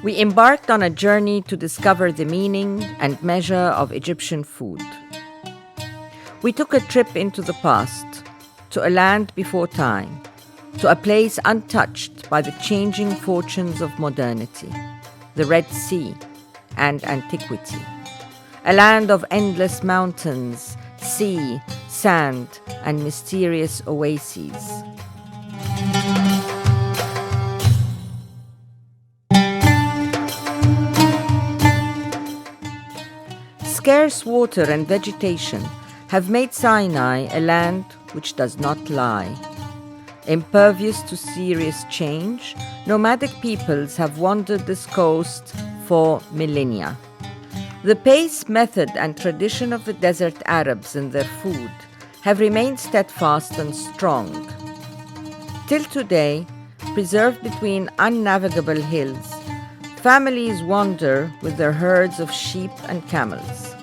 We embarked on a journey to discover the meaning and measure of Egyptian food. We took a trip into the past, to a land before time, to a place untouched by the changing fortunes of modernity, the Red Sea and antiquity, a land of endless mountains, sea, sand, and mysterious oases. Scarce water and vegetation have made Sinai a land which does not lie. Impervious to serious change, nomadic peoples have wandered this coast for millennia. The pace, method, and tradition of the desert Arabs in their food have remained steadfast and strong. Till today, preserved between unnavigable hills, families wander with their herds of sheep and camels.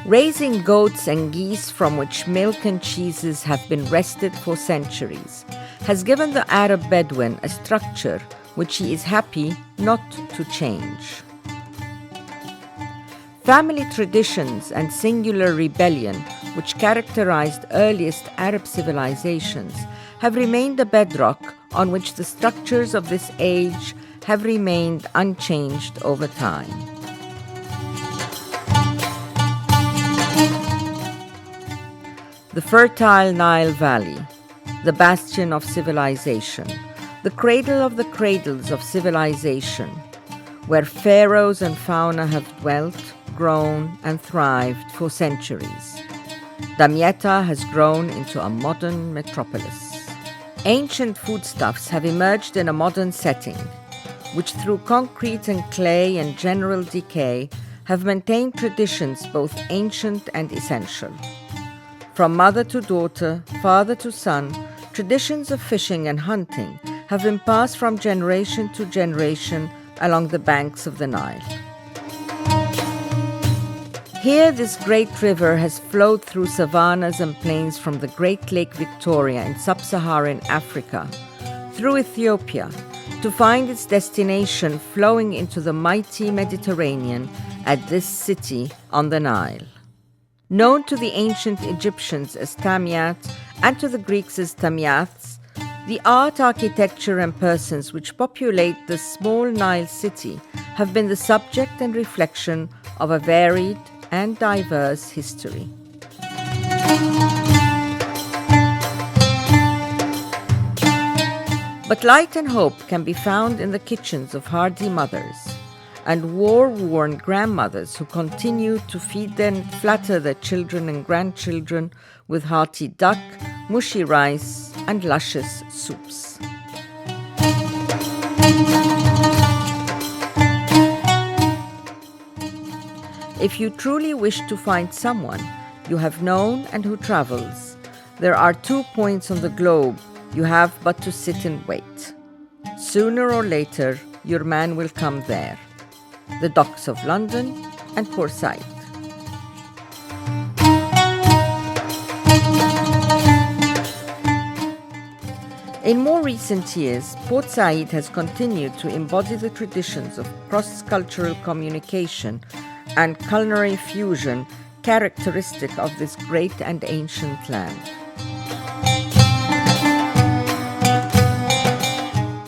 Raising goats and geese from which milk and cheeses have been wrested for centuries has given the Arab Bedouin a structure which he is happy not to change. Family traditions and singular rebellion, which characterized earliest Arab civilizations, have remained the bedrock on which the structures of this age have remained unchanged over time. The fertile Nile Valley, the bastion of civilization, the cradle of the cradles of civilization, where pharaohs and fauna have dwelt, grown, and thrived for centuries. Damietta has grown into a modern metropolis. Ancient foodstuffs have emerged in a modern setting, which through concrete and clay and general decay have maintained traditions both ancient and essential. From mother to daughter, father to son, traditions of fishing and hunting have been passed from generation to generation along the banks of the Nile. Here, this great river has flowed through savannas and plains from the Great Lake Victoria in sub-Saharan Africa, through Ethiopia, to find its destination flowing into the mighty Mediterranean at this city on the Nile. Known to the ancient Egyptians as Tamiat and to the Greeks as Tamiaths, the art, architecture, and persons which populate the small Nile city have been the subject and reflection of a varied and diverse history. But light and hope can be found in the kitchens of hardy mothers and war-worn grandmothers who continue to feed and flatter their children and grandchildren with hearty duck, mushy rice, and luscious soups. If you truly wish to find someone you have known and who travels, there are 2 points on the globe you have but to sit and wait. Sooner or later, your man will come there. The docks of London and Port Said. In more recent years, Port Said has continued to embody the traditions of cross-cultural communication and culinary fusion characteristic of this great and ancient land.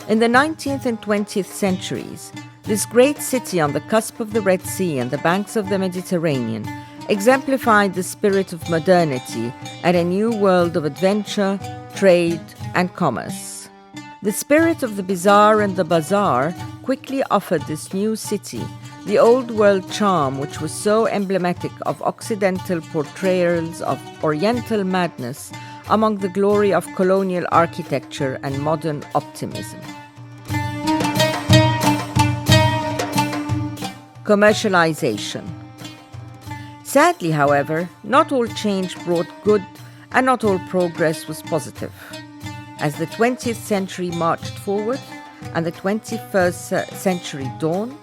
In the 19th and 20th centuries, this great city on the cusp of the Red Sea and the banks of the Mediterranean exemplified the spirit of modernity and a new world of adventure, trade, and commerce. The spirit of the bizarre and the bazaar quickly offered this new city the old world charm which was so emblematic of Occidental portrayals of Oriental madness among the glory of colonial architecture and modern optimism. Commercialization. Sadly, however, not all change brought good and not all progress was positive. As the 20th century marched forward, and the 21st century dawned,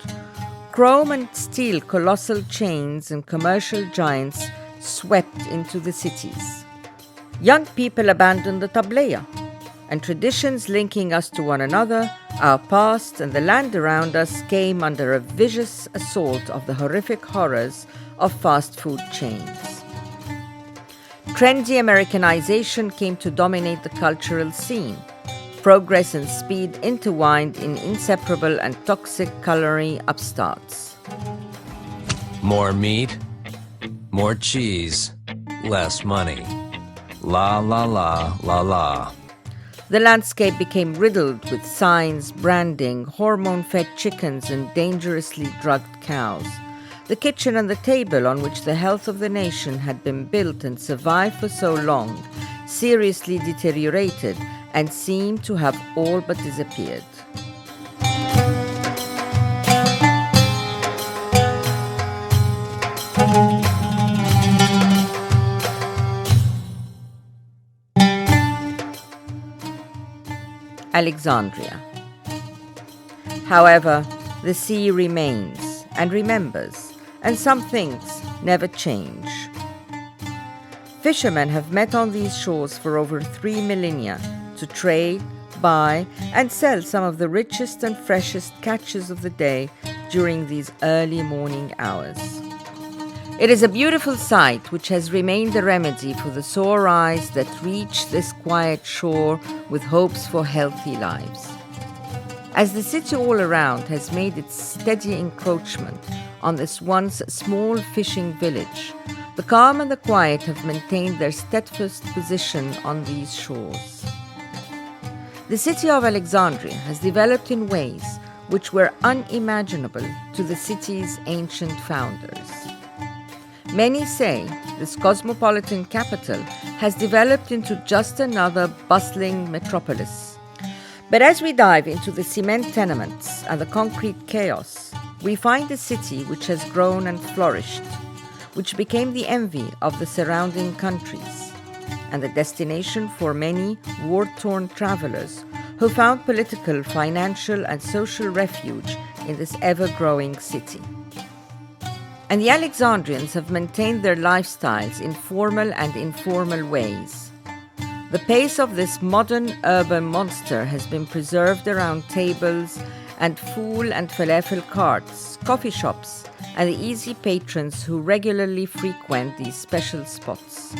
chrome and steel colossal chains and commercial giants swept into the cities. Young people abandoned the tableya, and traditions linking us to one another, our past and the land around us came under a vicious assault of the horrific horrors of fast food chains. Trendy Americanization came to dominate the cultural scene. Progress and speed intertwined in inseparable and toxic culinary upstarts. More meat, more cheese, less money. La la la la la. The landscape became riddled with signs, branding, hormone-fed chickens and dangerously drugged cows. The kitchen and the table on which the health of the nation had been built and survived for so long seriously deteriorated and seemed to have all but disappeared. Alexandria. However, the sea remains and remembers, and some things never change. Fishermen have met on these shores for over 3 millennia to trade, buy, and sell some of the richest and freshest catches of the day during these early morning hours. It is a beautiful sight which has remained a remedy for the sore eyes that reach this quiet shore with hopes for healthy lives. As the city all around has made its steady encroachment on this once small fishing village, the calm and the quiet have maintained their steadfast position on these shores. The city of Alexandria has developed in ways which were unimaginable to the city's ancient founders. Many say this cosmopolitan capital has developed into just another bustling metropolis. But as we dive into the cement tenements and the concrete chaos, we find a city which has grown and flourished, which became the envy of the surrounding countries, and the destination for many war-torn travelers who found political, financial, and social refuge in this ever-growing city. And the Alexandrians have maintained their lifestyles in formal and informal ways. The pace of this modern urban monster has been preserved around tables and fool and falafel carts, coffee shops, and the easy patrons who regularly frequent these special spots.